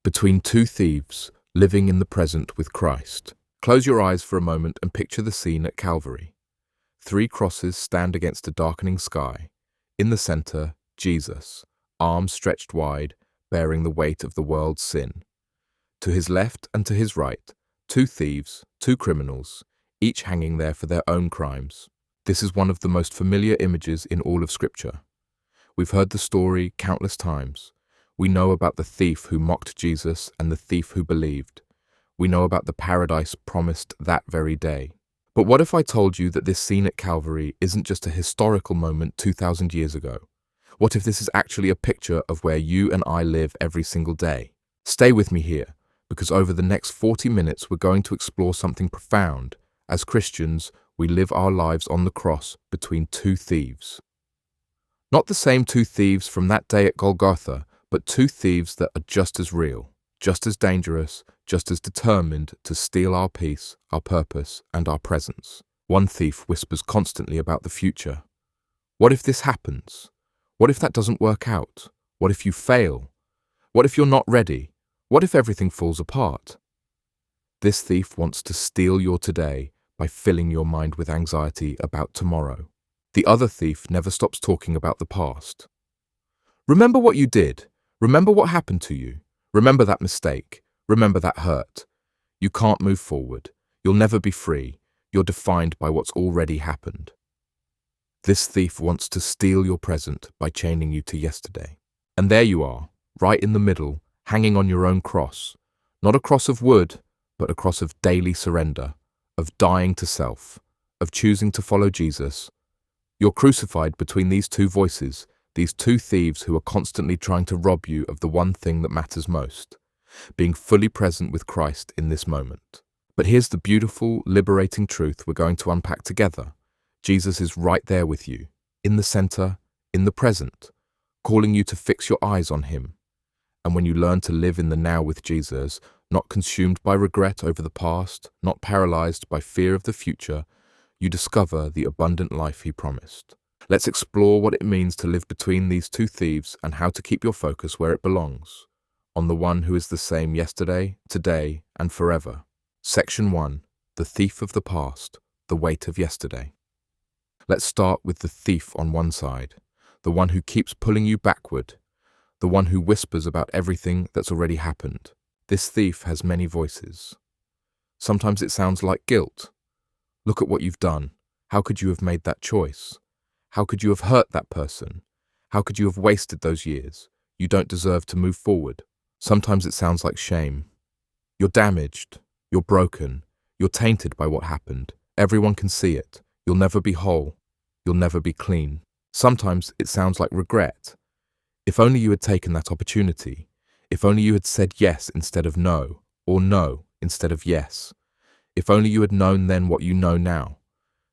Between two thieves, living in the present with Christ. Close your eyes for a moment and picture the scene at Calvary. 3 crosses stand against a darkening sky. In the center, Jesus, arms stretched wide, bearing the weight of the world's sin. To his left and to his right, 2 thieves, 2 criminals, each hanging there for their own crimes. This is one of the most familiar images in all of Scripture. We've heard the story countless times. We know about the thief who mocked Jesus and the thief who believed. We know about the paradise promised that very day. But what if I told you that this scene at Calvary isn't just a historical moment 2,000 years ago? What if this is actually a picture of where you and I live every single day? Stay with me here, because over the next 40 minutes we're going to explore something profound. As Christians, we live our lives on the cross between 2 thieves. Not the same 2 thieves from that day at Golgotha, but 2 thieves that are just as real, just as dangerous, just as determined to steal our peace, our purpose, and our presence. One thief whispers constantly about the future. What if this happens? What if that doesn't work out? What if you fail? What if you're not ready? What if everything falls apart? This thief wants to steal your today by filling your mind with anxiety about tomorrow. The other thief never stops talking about the past. Remember what you did. Remember what happened to you. Remember that mistake. Remember that hurt. You can't move forward. You'll never be free. You're defined by what's already happened. This thief wants to steal your present by chaining you to yesterday. And there you are, right in the middle, hanging on your own cross. Not a cross of wood, but a cross of daily surrender, of dying to self, of choosing to follow Jesus. You're crucified between these 2 voices, these 2 thieves who are constantly trying to rob you of the one thing that matters most, being fully present with Christ in this moment. But here's the beautiful, liberating truth we're going to unpack together. Jesus is right there with you, in the center, in the present, calling you to fix your eyes on him. And when you learn to live in the now with Jesus, not consumed by regret over the past, not paralyzed by fear of the future, you discover the abundant life he promised. Let's explore what it means to live between these 2 thieves and how to keep your focus where it belongs, on the one who is the same yesterday, today, and forever. Section 1. The thief of the past, the weight of yesterday. Let's start with the thief on one side, the one who keeps pulling you backward, the one who whispers about everything that's already happened. This thief has many voices. Sometimes it sounds like guilt. Look at what you've done. How could you have made that choice? How could you have hurt that person? How could you have wasted those years? You don't deserve to move forward. Sometimes it sounds like shame. You're damaged. You're broken. You're tainted by what happened. Everyone can see it. You'll never be whole. You'll never be clean. Sometimes it sounds like regret. If only you had taken that opportunity. If only you had said yes instead of no, or no instead of yes. If only you had known then what you know now.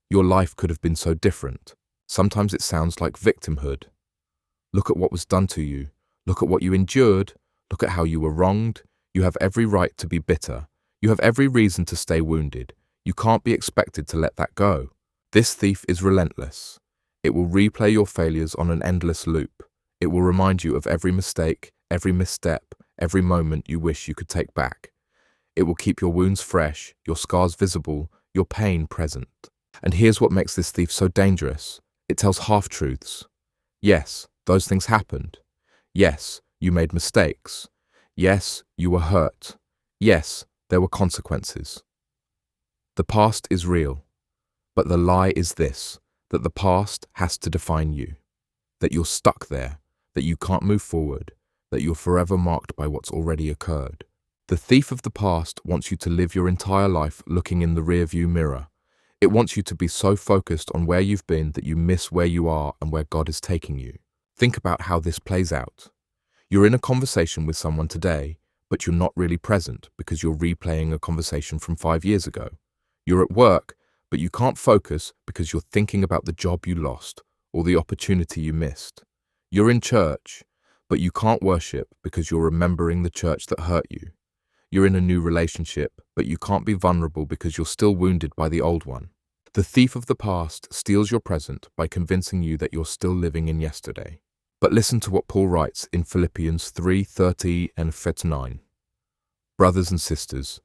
Your life could have been so different. Sometimes it sounds like victimhood. Look at what was done to you. Look at what you endured. Look at how you were wronged. You have every right to be bitter. You have every reason to stay wounded. You can't be expected to let that go. This thief is relentless. It will replay your failures on an endless loop. It will remind you of every mistake, every misstep, every moment you wish you could take back. It will keep your wounds fresh, your scars visible, your pain present. And here's what makes this thief so dangerous. It tells half-truths. Yes, those things happened. Yes, you made mistakes. Yes, you were hurt. Yes, there were consequences. The past is real, but the lie is this, that the past has to define you, that you're stuck there, that you can't move forward, that you're forever marked by what's already occurred. The thief of the past wants you to live your entire life looking in the rearview mirror. It wants you to be so focused on where you've been that you miss where you are and where God is taking you. Think about how this plays out. You're in a conversation with someone today, but you're not really present because you're replaying a conversation from 5 years ago. You're at work, but you can't focus because you're thinking about the job you lost or the opportunity you missed. You're in church, but you can't worship because you're remembering the church that hurt you. You're in a new relationship, but you can't be vulnerable because you're still wounded by the old one. The thief of the past steals your present by convincing you that you're still living in yesterday. But listen to what Paul writes in Philippians 3:30 and 39. Brothers and sisters,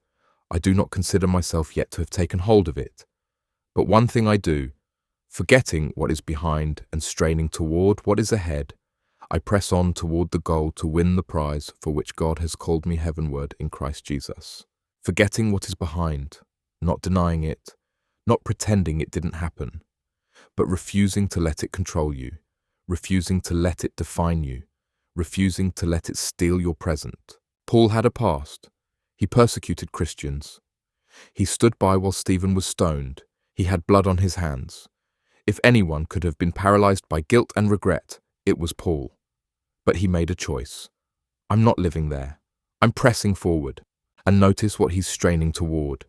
I do not consider myself yet to have taken hold of it. But one thing I do, forgetting what is behind and straining toward what is ahead, I press on toward the goal to win the prize for which God has called me heavenward in Christ Jesus. Forgetting what is behind, not denying it, not pretending it didn't happen, but refusing to let it control you, refusing to let it define you, refusing to let it steal your present. Paul had a past. He persecuted Christians. He stood by while Stephen was stoned. He had blood on his hands. If anyone could have been paralyzed by guilt and regret, it was Paul. But he made a choice. I'm not living there. I'm pressing forward. And notice what he's straining toward.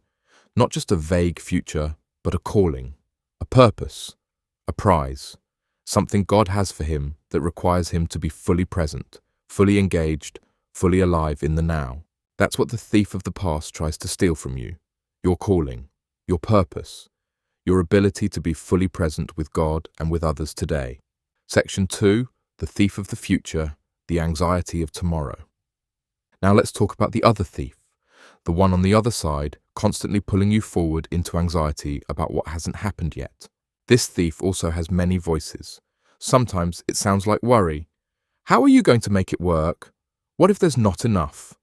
Not just a vague future, but a calling, a purpose, a prize, something God has for him that requires him to be fully present, fully engaged, fully alive in the now. That's what the thief of the past tries to steal from you. Your calling, your purpose, your ability to be fully present with God and with others today. Section 2, the thief of the future, the anxiety of tomorrow. Now let's talk about the other thief, the one on the other side, constantly pulling you forward into anxiety about what hasn't happened yet. This thief also has many voices. Sometimes it sounds like worry. How are you going to make it work? What if there's not enough?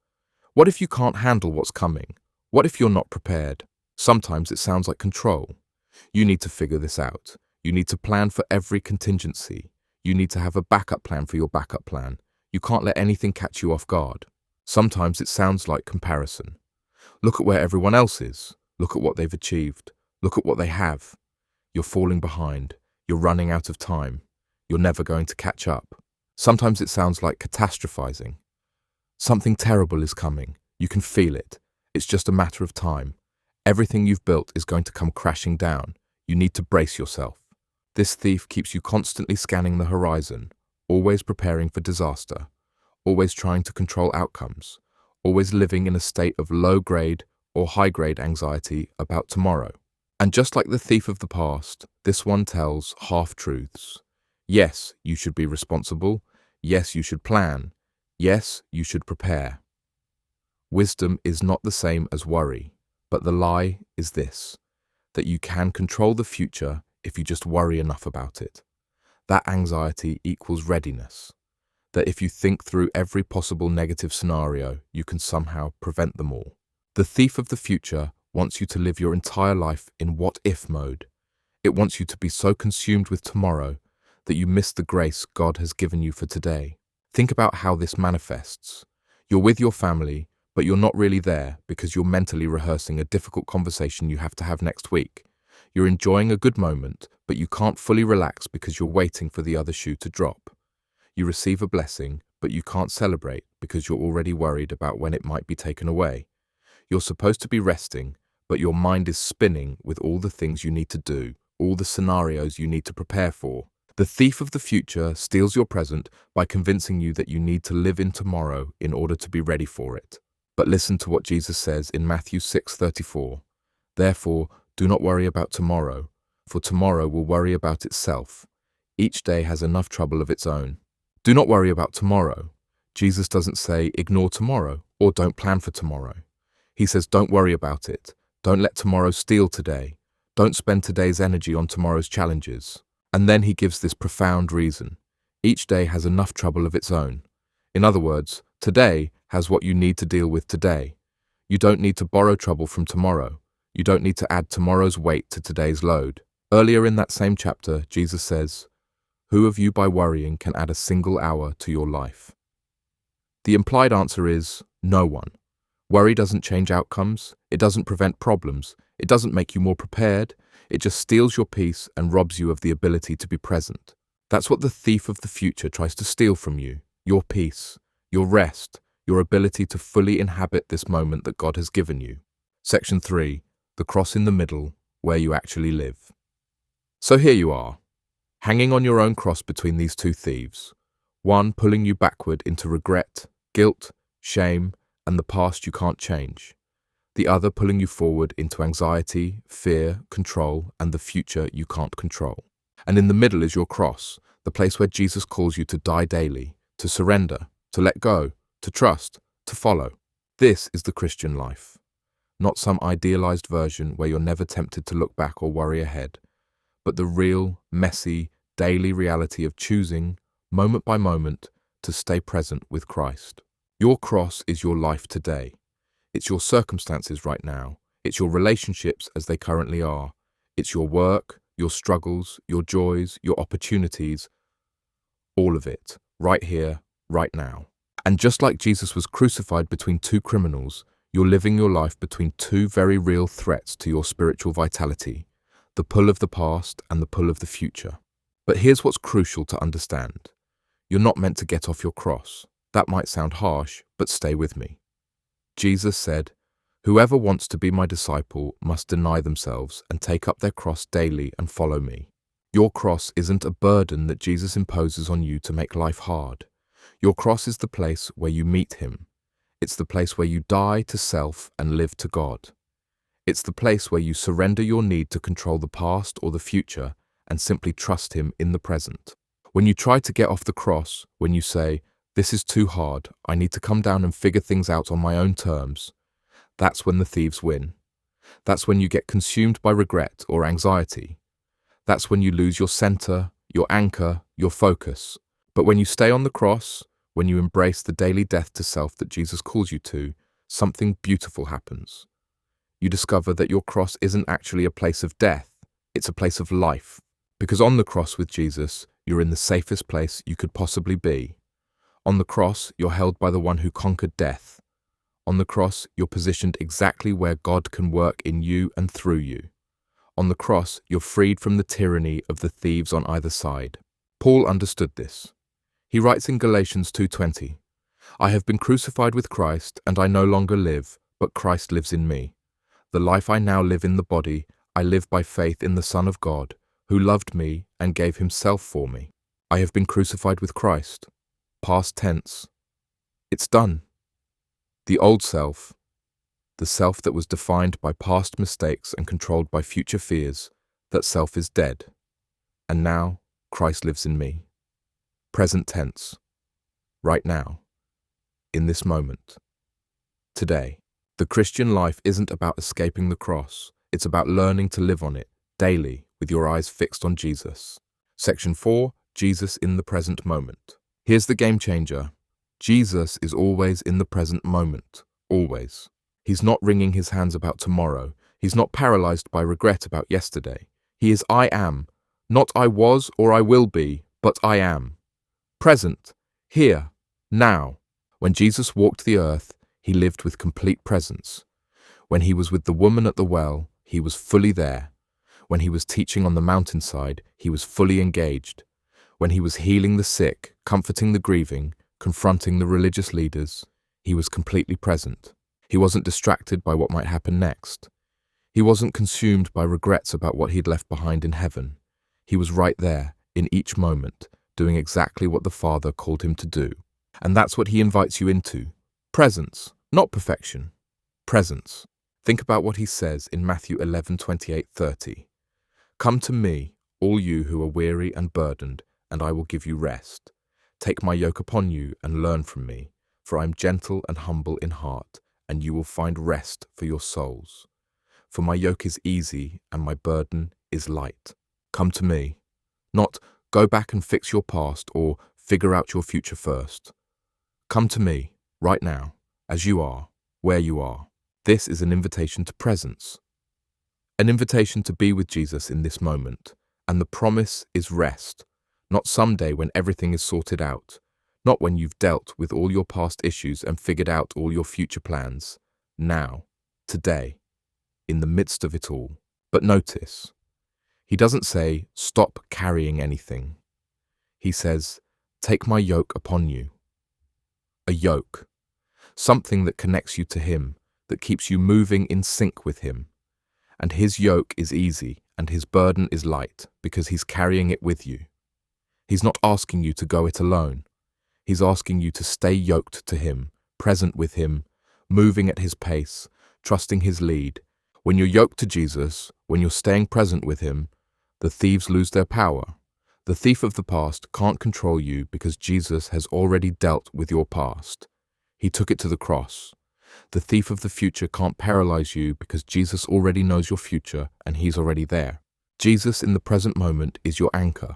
What if you can't handle what's coming? What if you're not prepared? Sometimes it sounds like control. You need to figure this out. You need to plan for every contingency. You need to have a backup plan for your backup plan. You can't let anything catch you off guard. Sometimes it sounds like comparison. Look at where everyone else is. Look at what they've achieved. Look at what they have. You're falling behind. You're running out of time. You're never going to catch up. Sometimes it sounds like catastrophizing. Something terrible is coming. You can feel it. It's just a matter of time. Everything you've built is going to come crashing down. You need to brace yourself. This thief keeps you constantly scanning the horizon, always preparing for disaster, always trying to control outcomes, always living in a state of low-grade or high-grade anxiety about tomorrow. And just like the thief of the past, this one tells half-truths. Yes, you should be responsible. Yes, you should plan. Yes, you should prepare. Wisdom is not the same as worry, but the lie is this, that you can control the future if you just worry enough about it. That anxiety equals readiness. That if you think through every possible negative scenario, you can somehow prevent them all. The thief of the future wants you to live your entire life in what-if mode. It wants you to be so consumed with tomorrow that you miss the grace God has given you for today. Think about how this manifests. You're with your family, but you're not really there because you're mentally rehearsing a difficult conversation you have to have next week. You're enjoying a good moment, but you can't fully relax because you're waiting for the other shoe to drop. You receive a blessing, but you can't celebrate because you're already worried about when it might be taken away. You're supposed to be resting, but your mind is spinning with all the things you need to do, all the scenarios you need to prepare for. The thief of the future steals your present by convincing you that you need to live in tomorrow in order to be ready for it. But listen to what Jesus says in Matthew 6:34. Therefore, do not worry about tomorrow, for tomorrow will worry about itself. Each day has enough trouble of its own. Do not worry about tomorrow. Jesus doesn't say ignore tomorrow or don't plan for tomorrow. He says don't worry about it. Don't let tomorrow steal today. Don't spend today's energy on tomorrow's challenges. And then he gives this profound reason. Each day has enough trouble of its own. In other words, today has what you need to deal with today. You don't need to borrow trouble from tomorrow. You don't need to add tomorrow's weight to today's load. Earlier in that same chapter, Jesus says, "Who of you by worrying can add a single hour to your life?" The implied answer is no one. Worry doesn't change outcomes. It doesn't prevent problems. It doesn't make you more prepared. It just steals your peace and robs you of the ability to be present. That's what the thief of the future tries to steal from you. Your peace, your rest, your ability to fully inhabit this moment that God has given you. Section 3, the cross in the middle, where you actually live. So here you are, hanging on your own cross between these two thieves. One pulling you backward into regret, guilt, shame, and the past you can't change. The other pulling you forward into anxiety, fear, control, and the future you can't control. And in the middle is your cross, the place where Jesus calls you to die daily, to surrender, to let go, to trust, to follow. This is the Christian life, not some idealized version where you're never tempted to look back or worry ahead, but the real, messy, daily reality of choosing, moment by moment, to stay present with Christ. Your cross is your life today. It's your circumstances right now. It's your relationships as they currently are. It's your work, your struggles, your joys, your opportunities, all of it, right here, right now. And just like Jesus was crucified between two criminals, you're living your life between two very real threats to your spiritual vitality, the pull of the past and the pull of the future. But here's what's crucial to understand. You're not meant to get off your cross. That might sound harsh, but stay with me. Jesus said, "Whoever wants to be my disciple must deny themselves and take up their cross daily and follow me." Your cross isn't a burden that Jesus imposes on you to make life hard. Your cross is the place where you meet him. It's the place where you die to self and live to God. It's the place where you surrender your need to control the past or the future and simply trust him in the present. When you try to get off the cross, when you say, "This is too hard, I need to come down and figure things out on my own terms," that's when the thieves win. That's when you get consumed by regret or anxiety. That's when you lose your center, your anchor, your focus. But when you stay on the cross, when you embrace the daily death to self that Jesus calls you to, something beautiful happens. You discover that your cross isn't actually a place of death, it's a place of life. Because on the cross with Jesus, you're in the safest place you could possibly be. On the cross, you're held by the one who conquered death. On the cross, you're positioned exactly where God can work in you and through you. On the cross, you're freed from the tyranny of the thieves on either side. Paul understood this. He writes in Galatians 2:20, "I have been crucified with Christ, and I no longer live, but Christ lives in me. The life I now live in the body, I live by faith in the Son of God, who loved me and gave himself for me." I have been crucified with Christ. Past tense. It's done. The old self, the self that was defined by past mistakes and controlled by future fears, that self is dead. And now, Christ lives in me. Present tense. Right now. In this moment. Today. The Christian life isn't about escaping the cross. It's about learning to live on it, daily, with your eyes fixed on Jesus. Section 4, Jesus in the present moment. Here's the game changer. Jesus is always in the present moment. Always. He's not wringing his hands about tomorrow. He's not paralyzed by regret about yesterday. He is I am. Not I was or I will be, but I am. Present. Here. Now. When Jesus walked the earth, he lived with complete presence. When he was with the woman at the well, he was fully there. When he was teaching on the mountainside, he was fully engaged. When he was healing the sick, comforting the grieving, confronting the religious leaders, he was completely present. He wasn't distracted by what might happen next. He wasn't consumed by regrets about what he'd left behind in heaven. He was right there, in each moment, doing exactly what the Father called him to do. And that's what he invites you into. Presence, not perfection. Presence. Think about what he says in Matthew 11:28-30. "Come to me, all you who are weary and burdened, and I will give you rest. Take my yoke upon you and learn from me, for I am gentle and humble in heart, and you will find rest for your souls. For my yoke is easy and my burden is light." Come to me. Not go back and fix your past or figure out your future first. Come to me, right now, as you are, where you are. This is an invitation to presence. An invitation to be with Jesus in this moment. And the promise is rest. Not someday when everything is sorted out. Not when you've dealt with all your past issues and figured out all your future plans. Now. Today. In the midst of it all. But notice, he doesn't say, "Stop carrying anything." He says, "Take my yoke upon you." A yoke. Something that connects you to him, that keeps you moving in sync with him. And his yoke is easy and his burden is light because he's carrying it with you. He's not asking you to go it alone. He's asking you to stay yoked to him, present with him, moving at his pace, trusting his lead. When you're yoked to Jesus, when you're staying present with him, the thieves lose their power. The thief of the past can't control you because Jesus has already dealt with your past. He took it to the cross. The thief of the future can't paralyze you because Jesus already knows your future and he's already there. Jesus in the present moment is your anchor.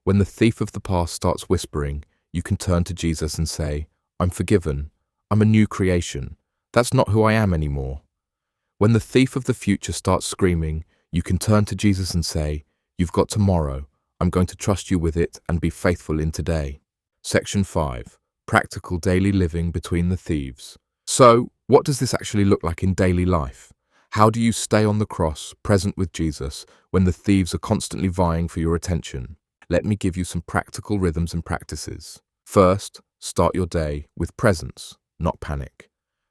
When the thief of the past starts whispering, you can turn to Jesus and say, I'm forgiven. I'm a new creation. That's not who I am anymore. When the thief of the future starts screaming, you can turn to Jesus and say, you've got tomorrow. I'm going to trust you with it and be faithful in today. Section 5. Practical daily living between the thieves. So, what does this actually look like in daily life? How do you stay on the cross, present with Jesus, when the thieves are constantly vying for your attention? Let me give you some practical rhythms and practices. First, start your day with presence, not panic.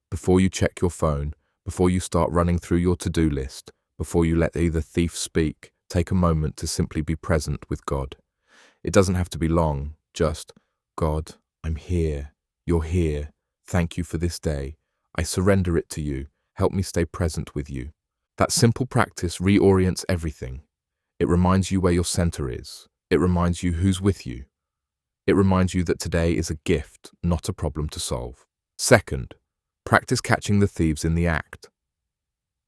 Before you check your phone, before you start running through your to-do list, before you let either thief speak, take a moment to simply be present with God. It doesn't have to be long, just, God, I'm here. You're here. Thank you for this day. I surrender it to you. Help me stay present with you. That simple practice reorients everything. It reminds you where your center is. It reminds you who's with you. It reminds you that today is a gift, not a problem to solve. Second, practice catching the thieves in the act.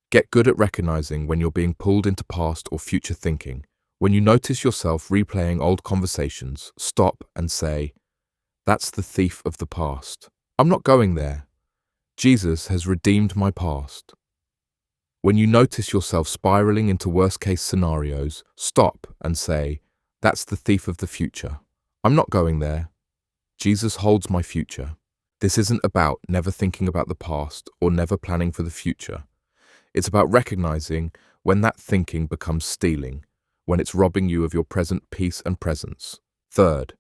Get good at recognizing when you're being pulled into past or future thinking. When you notice yourself replaying old conversations, stop and say, that's the thief of the past. I'm not going there. Jesus has redeemed my past. When you notice yourself spiraling into worst-case scenarios, stop and say, that's the thief of the future. I'm not going there. Jesus holds my future. This isn't about never thinking about the past or never planning for the future. It's about recognizing when that thinking becomes stealing, when it's robbing you of your present peace and presence. Third,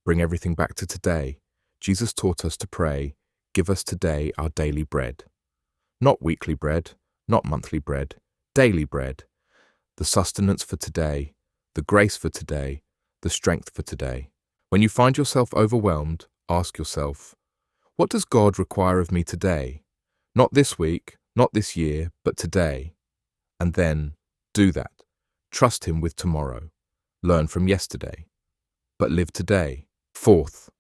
bring everything back to today. Jesus taught us to pray, give us today our daily bread. Not weekly bread, not monthly bread, daily bread. The sustenance for today, the grace for today, the strength for today. When you find yourself overwhelmed, ask yourself, what does God require of me today? Not this week, not this year, but today. And then do that. Trust Him with tomorrow. Learn from yesterday. But live today. Fourth,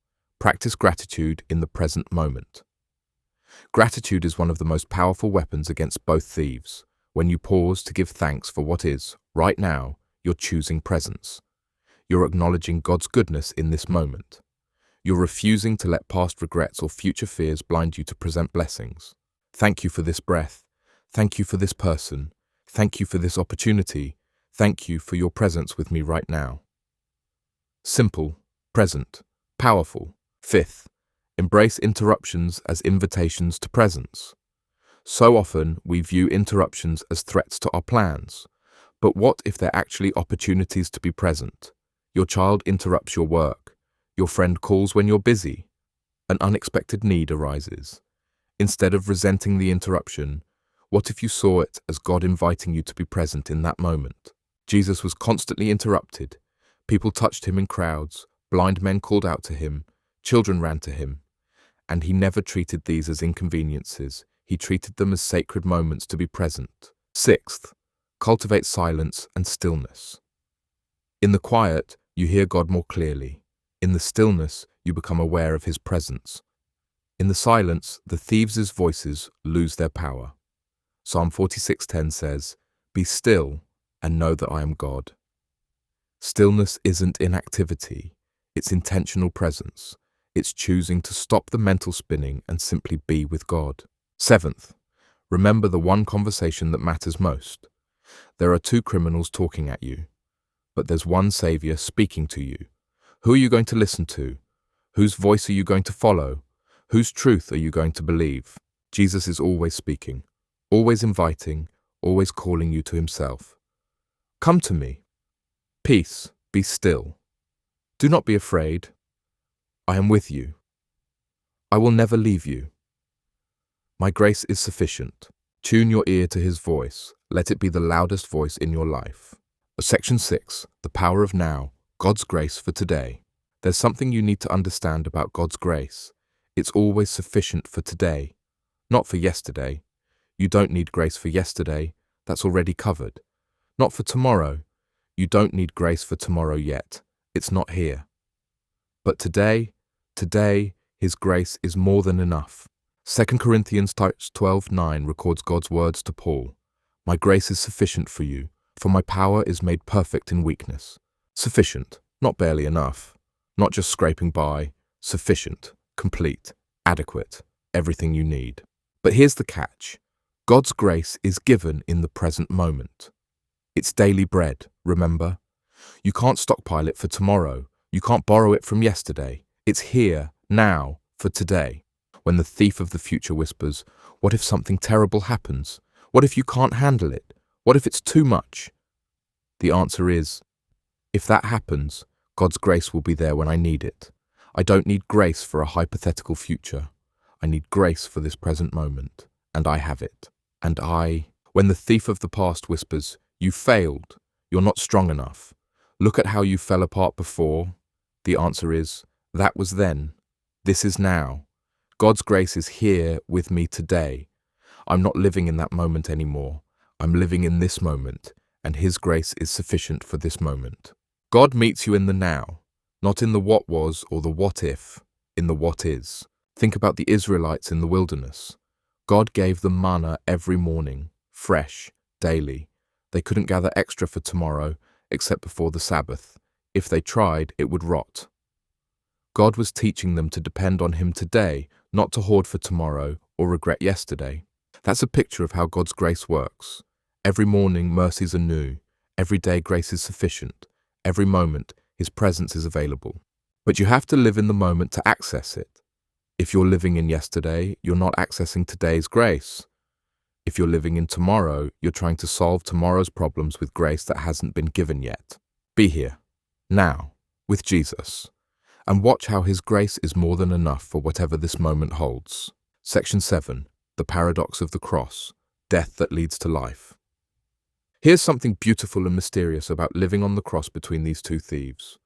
practice gratitude in the present moment. Gratitude is one of the most powerful weapons against both thieves. When you pause to give thanks for what is, right now, you're choosing presence. You're acknowledging God's goodness in this moment. You're refusing to let past regrets or future fears blind you to present blessings. Thank you for this breath. Thank you for this person. Thank you for this opportunity. Thank you for your presence with me right now. Simple, present, powerful. Fifth, embrace interruptions as invitations to presence. So often we view interruptions as threats to our plans. But what if they're actually opportunities to be present? Your child interrupts your work. Your friend calls when you're busy. An unexpected need arises. Instead of resenting the interruption, what if you saw it as God inviting you to be present in that moment? Jesus was constantly interrupted. People touched him in crowds, blind men called out to him, children ran to him. And he never treated these as inconveniences. He treated them as sacred moments to be present. Sixth, cultivate silence and stillness. In the quiet, you hear God more clearly. In the stillness, you become aware of His presence. In the silence, the thieves' voices lose their power. Psalm 46:10 says, "Be still and know that I am God." Stillness isn't inactivity, it's intentional presence. It's choosing to stop the mental spinning and simply be with God. Seventh, remember the one conversation that matters most. There are two criminals talking at you, but there's one Savior speaking to you. Who are you going to listen to? Whose voice are you going to follow? Whose truth are you going to believe? Jesus is always speaking, always inviting, always calling you to Himself. Come to me. Peace, be still. Do not be afraid. I am with you. I will never leave you. My grace is sufficient. Tune your ear to His voice. Let it be the loudest voice in your life. Section 6. The power of now. God's grace for today. There's something you need to understand about God's grace. It's always sufficient for today, not for yesterday. You don't need grace for yesterday. That's already covered. Not for tomorrow. You don't need grace for tomorrow yet. It's not here. But today, His grace is more than enough. 2 Corinthians 12:9 records God's words to Paul. My grace is sufficient for you, for my power is made perfect in weakness. Sufficient, not barely enough, not just scraping by, sufficient, complete, adequate, everything you need. But here's the catch. God's grace is given in the present moment. It's daily bread, remember? You can't stockpile it for tomorrow. You can't borrow it from yesterday. It's here, now, for today. When the thief of the future whispers, what if something terrible happens? What if you can't handle it? What if it's too much? The answer is, if that happens, God's grace will be there when I need it. I don't need grace for a hypothetical future. I need grace for this present moment, and I have it. When the thief of the past whispers, you failed, you're not strong enough, look at how you fell apart before, the answer is, that was then, this is now. God's grace is here with me today. I'm not living in that moment anymore. I'm living in this moment, and His grace is sufficient for this moment. God meets you in the now, not in the what was or the what if, in the what is. Think about the Israelites in the wilderness. God gave them manna every morning, fresh, daily. They couldn't gather extra for tomorrow, except before the Sabbath. If they tried, it would rot. God was teaching them to depend on Him today, not to hoard for tomorrow or regret yesterday. That's a picture of how God's grace works. Every morning, mercies are new. Every day, grace is sufficient. Every moment, His presence is available. But you have to live in the moment to access it. If you're living in yesterday, you're not accessing today's grace. If you're living in tomorrow, you're trying to solve tomorrow's problems with grace that hasn't been given yet. Be here, now, with Jesus, and watch how His grace is more than enough for whatever this moment holds. Section 7. The Paradox of the Cross, Death that Leads to Life. Here's something beautiful and mysterious about living on the cross between these two thieves.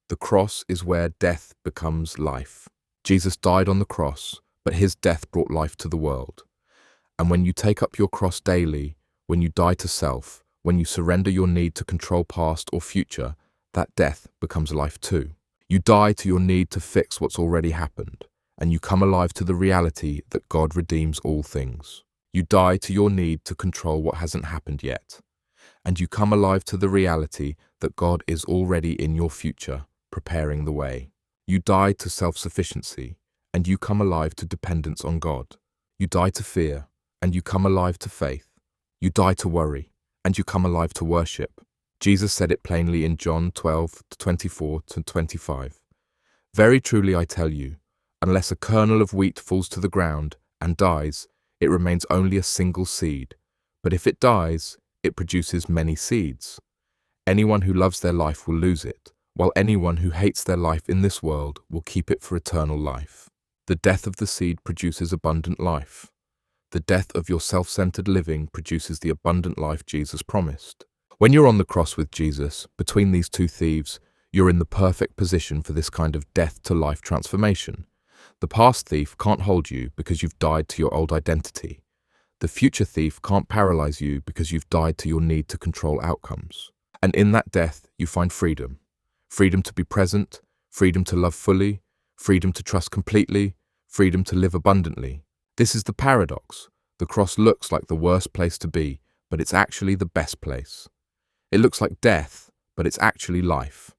The cross is where death becomes life. Jesus died on the cross, but His death brought life to the world. And when you take up your cross daily, when you die to self, when you surrender your need to control past or future, that death becomes life too. You die to your need to fix what's already happened, and you come alive to the reality that God redeems all things. You die to your need to control what hasn't happened yet, and you come alive to the reality that God is already in your future, preparing the way. You die to self-sufficiency, and you come alive to dependence on God. You die to fear, and you come alive to faith. You die to worry, and you come alive to worship. Jesus said it plainly in John 12:24-25. Very truly I tell you, unless a kernel of wheat falls to the ground and dies, it remains only a single seed. But if it dies, it produces many seeds. Anyone who loves their life will lose it, while anyone who hates their life in this world will keep it for eternal life. The death of the seed produces abundant life. The death of your self-centered living produces the abundant life Jesus promised. When you're on the cross with Jesus, between these two thieves, you're in the perfect position for this kind of death-to-life transformation. The past thief can't hold you because you've died to your old identity. The future thief can't paralyze you because you've died to your need to control outcomes. And in that death, you find freedom. Freedom to be present, freedom to love fully, freedom to trust completely, freedom to live abundantly. This is the paradox. The cross looks like the worst place to be, but it's actually the best place. It looks like death, but it's actually life.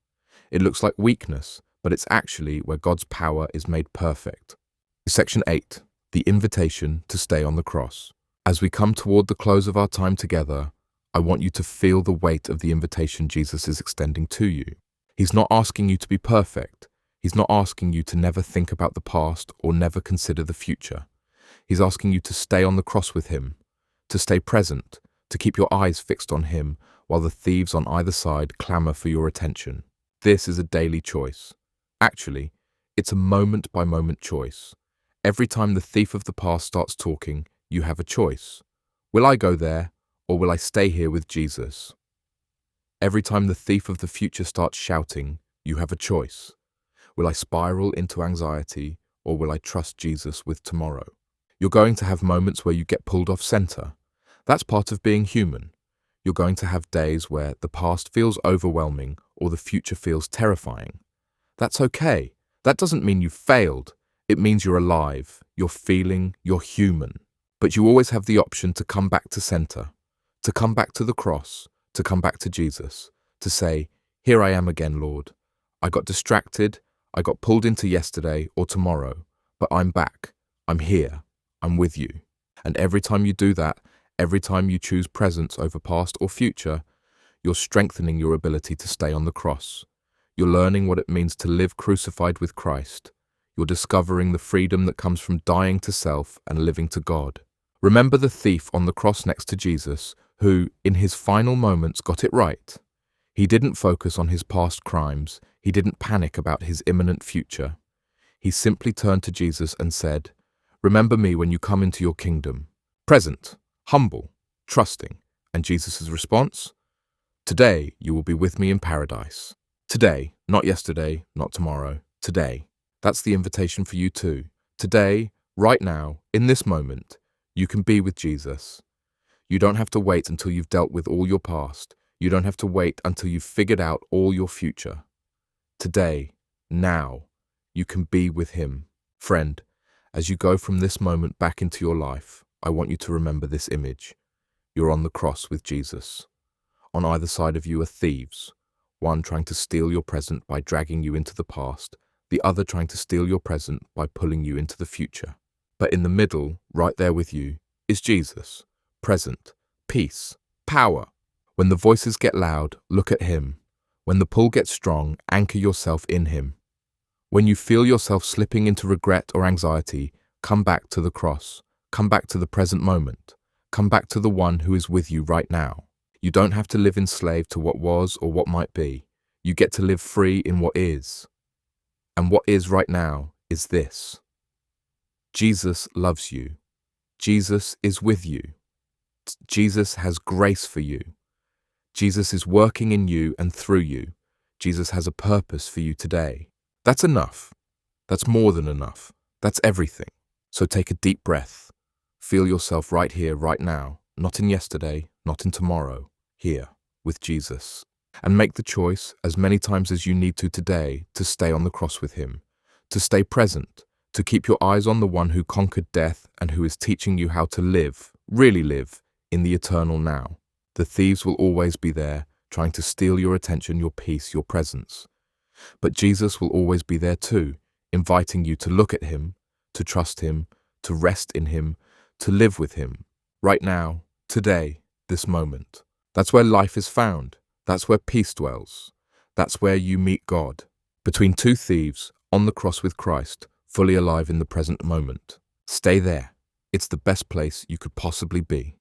It looks like weakness, but it's actually where God's power is made perfect. Section 8. The invitation to stay on the cross. As we come toward the close of our time together, I want you to feel the weight of the invitation Jesus is extending to you. He's not asking you to be perfect. He's not asking you to never think about the past or never consider the future. He's asking you to stay on the cross with Him, to stay present, to keep your eyes fixed on Him while the thieves on either side clamor for your attention. This is a daily choice. Actually, it's a moment-by-moment choice. Every time the thief of the past starts talking, you have a choice. Will I go there, or will I stay here with Jesus? Every time the thief of the future starts shouting, you have a choice. Will I spiral into anxiety, or will I trust Jesus with tomorrow? You're going to have moments where you get pulled off center. That's part of being human. You're going to have days where the past feels overwhelming or the future feels terrifying. That's okay. That doesn't mean you've failed. It means you're alive, you're feeling, you're human. But you always have the option to come back to center, to come back to the cross, to come back to Jesus, to say, "Here I am again, Lord. I got distracted, I got pulled into yesterday or tomorrow, but I'm back, I'm here, I'm with you." And every time you do that, every time you choose presence over past or future, you're strengthening your ability to stay on the cross. You're learning what it means to live crucified with Christ. You're discovering the freedom that comes from dying to self and living to God. Remember the thief on the cross next to Jesus, who, in his final moments, got it right. He didn't focus on his past crimes. He didn't panic about his imminent future. He simply turned to Jesus and said, "Remember me when you come into your kingdom." Present, humble, trusting. And Jesus' response? "Today you will be with me in paradise." Today, not yesterday, not tomorrow. Today. That's the invitation for you too. Today, right now, in this moment, you can be with Jesus. You don't have to wait until you've dealt with all your past. You don't have to wait until you've figured out all your future. Today, now, you can be with him. Friend, as you go from this moment back into your life, I want you to remember this image. You're on the cross with Jesus. On either side of you are thieves, one trying to steal your present by dragging you into the past, the other trying to steal your present by pulling you into the future. But in the middle, right there with you, is Jesus, present, peace, power. When the voices get loud, look at him. When the pull gets strong, anchor yourself in him. When you feel yourself slipping into regret or anxiety, come back to the cross. Come back to the present moment. Come back to the one who is with you right now. You don't have to live enslaved to what was or what might be. You get to live free in what is. And what is right now is this. Jesus loves you. Jesus is with you. Jesus has grace for you. Jesus is working in you and through you. Jesus has a purpose for you today. That's enough. That's more than enough. That's everything. So take a deep breath. Feel yourself right here, right now, not in yesterday, not in tomorrow, here with Jesus. And make the choice, as many times as you need to today, to stay on the cross with him, to stay present, to keep your eyes on the one who conquered death and who is teaching you how to live, really live, in the eternal now. The thieves will always be there, trying to steal your attention, your peace, your presence. But Jesus will always be there too, inviting you to look at him, to trust him, to rest in him, to live with him, right now, today, this moment. That's where life is found. That's where peace dwells. That's where you meet God. Between two thieves, on the cross with Christ, fully alive in the present moment. Stay there. It's the best place you could possibly be.